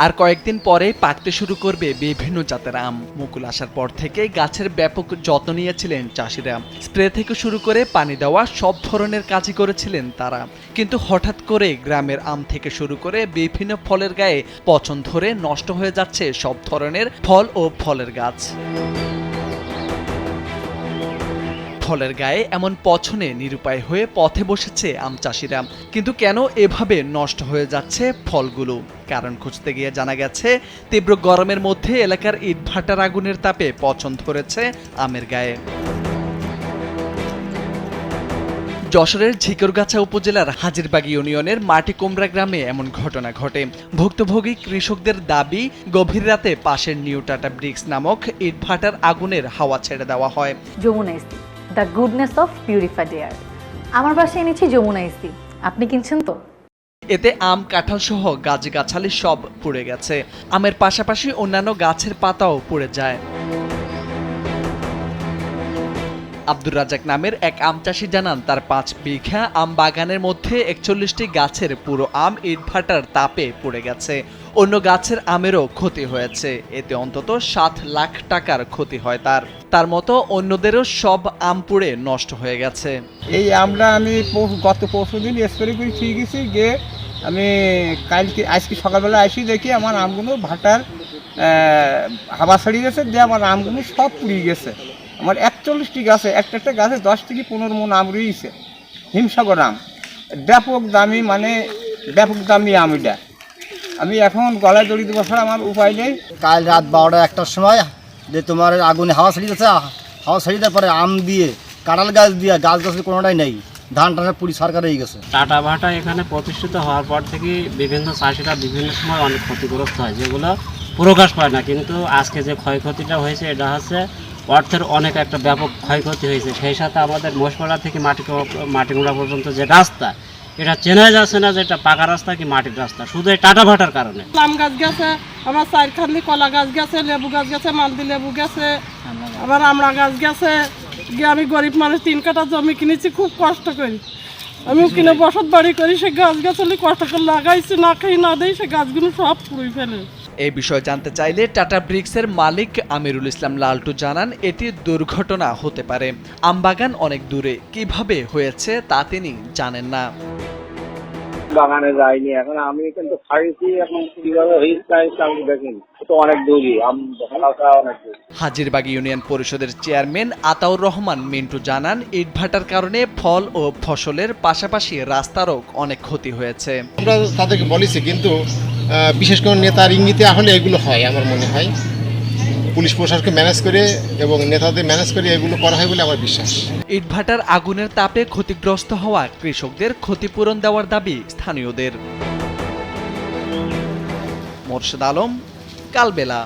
আর কয়েকদিন পরেই পাকতে শুরু করবে বিভিন্ন জাতের আম। মুকুল আসার পর থেকেই গাছের ব্যাপক যত্ন নিয়েছিলেন চাষিরা। স্প্রে থেকে শুরু করে পানি দেওয়া সব ধরনের কাজই করেছিলেন তারা। কিন্তু হঠাৎ করে গ্রামের আম থেকে শুরু করে বিভিন্ন ফলের গায়ে পচন ধরে নষ্ট হয়ে যাচ্ছে সব ধরনের ফল ও ফলের গাছ। ফলের গায়ে এমন পছনে নিরুপায় হয়ে পথে বসেছে আম চাষিরা। কিন্তু কেন এভাবে নষ্ট হয়ে যাচ্ছে ফলগুলো? কারণ খুঁজতে গিয়ে জানা গেছে তীব্র গরমের মধ্যে এলাকার ইটভাটার আগুনের তাপে পচন ধরেছে আমের গায়ে। যশোরের ঝিকরগাছা উপজেলার হাজিরবাগ ইউনিয়নের মাটিকুমড়া গ্রামে এমন ঘটনা ঘটে। ভুক্তভোগী কৃষকদের দাবি, গভীর রাতে পাশের নিউ টাটা ব্রিক্স নামক ইটভাটার আগুনের হাওয়া ছেড়ে দেওয়া হয়। Jamuna AC, the goodness of purified air. আমার বাসায় এনেছি যমুনা এসি, আপনি কিনছেন তো? এতে আম, কাঁঠাল সহ গাছগাছালি সব পুড়ে গেছে। আমের পাশাপাশি অন্যান্য গাছের পাতাও পুড়ে যায়। আব্দুর রাজ্জাক নামের এক আম চাষি জানান, তার 5 বিঘা আম বাগানের মধ্যে 41টি গাছের পুরো আম ইটভাটার তাপে পুড়ে গেছে। অন্য গাছের আমেরও ক্ষতি হয়েছে। এতে অন্তত 7 লাখ টাকার ক্ষতি হয় তার মতো অন্যদেরও সব আম পুড়ে নষ্ট হয়ে গেছে। এই আমটা আমি গত পরশুদিন স্প্রে করে ঠিক গেছি, গিয়ে আমি আজকে সকালবেলা আসি দেখি আমার আমগুলো ভাটার হাওয়া ছাড়িয়ে গেছে, দিয়ে আমার আমগুলো সব পুড়িয়ে গেছে। আমার 41টি গাছে একটা গাছে 10 থেকে 15 মণ আম রয়েছে, হিমসাগর আম, ব্যাপক দামি আম। এটা আমি এখন গলায় দড়ি দেবো ছাড়া আমার উপায় নেই। কাল রাত 12টা 1টার সময় যে তোমার আগুনে হাওয়া ছাড়িয়ে যাচ্ছে, হাওয়া ছাড়িয়ে দেওয়ার পরে আম দিয়ে, কাঁঠাল গাছ দিয়ে, গাছের কোনোটাই নেই, ধান টানের পুরি সরকার হয়ে গেছে। টাটা ভাটা এখানে প্রতিষ্ঠিত হওয়ার পর থেকে বিভিন্ন চাষিরা বিভিন্ন সময় অনেক ক্ষতিগ্রস্ত হয়, যেগুলো প্রকাশ পায় না। কিন্তু আজকে যে ক্ষয়ক্ষতিটা হয়েছে, এটা হচ্ছে অর্থের অনেক একটা ব্যাপক ক্ষয়ক্ষতি হয়েছে। সেই সাথে আমাদের মহেশপাড়া থেকে মাটিকুমড়া পর্যন্ত যে রাস্তা, এটা চেনা যাচ্ছে না যে এটা পাকা রাস্তা কি মাটির রাস্তা, শুধু এই টাটা ভাটার কারণে। আম গাছ গেছে, আমার 4খান্দি কলা গাছ গেছে, লেবু গাছ গেছে, মালদি লেবু গেছে, আবার আমড়া গাছ গেছে। গিয়ে আমি গরিব মানুষ 3 কাঠা জমি কিনেছি, খুব কষ্ট করি আমি কিনে বসত বাড়ি করি। সে গাছ গাছালি কষ্ট করে লাগাইছি, না খাই না দেয়, সে গাছগুলো সব পুড়িয়ে ফেলে। এই বিষয়ে জানতে চাইলে টাটা ব্রিক্সের মালিক আমিরুল ইসলাম লালটু জানান, এটি দুর্ঘটনা হতে পারে। আমবাগান অনেক দূরে, কিভাবে হয়েছে তা তিনি জানেন না। বাগানে যাইনি, এখন আমি কিন্তু খাইছি, এখন কিভাবে হয়েছে আমি দেখিনি, তো অনেক দূরই অনেক দূর। হাজিরবাগ ইউনিয়ন পরিষদের চেয়ারম্যান আতাউর রহমান মিন্টু জানান, ইটভাটার কারণে ফল ও ফসলের পাশাপাশি রাস্তারও অনেক ক্ষতি হয়েছে। আমরা তাদেরকে বলেছি, কিন্তু বিশেষ করে নেতার ইঙ্গিতে আসলে এগুলো হয়। আমার মনে হয় পুলিশ প্রশাসনকে ম্যানেজ করে এবং নেতাদের ম্যানেজ করে এগুলো করা হয় বলে আমার বিশ্বাস। ইটভাটার আগুনের তাপে ক্ষতিগ্রস্ত হওয়া কৃষকদের ক্ষতিপূরণ দেওয়ার দাবি স্থানীয়দের। মোরশেদ আলম, কালবেলা।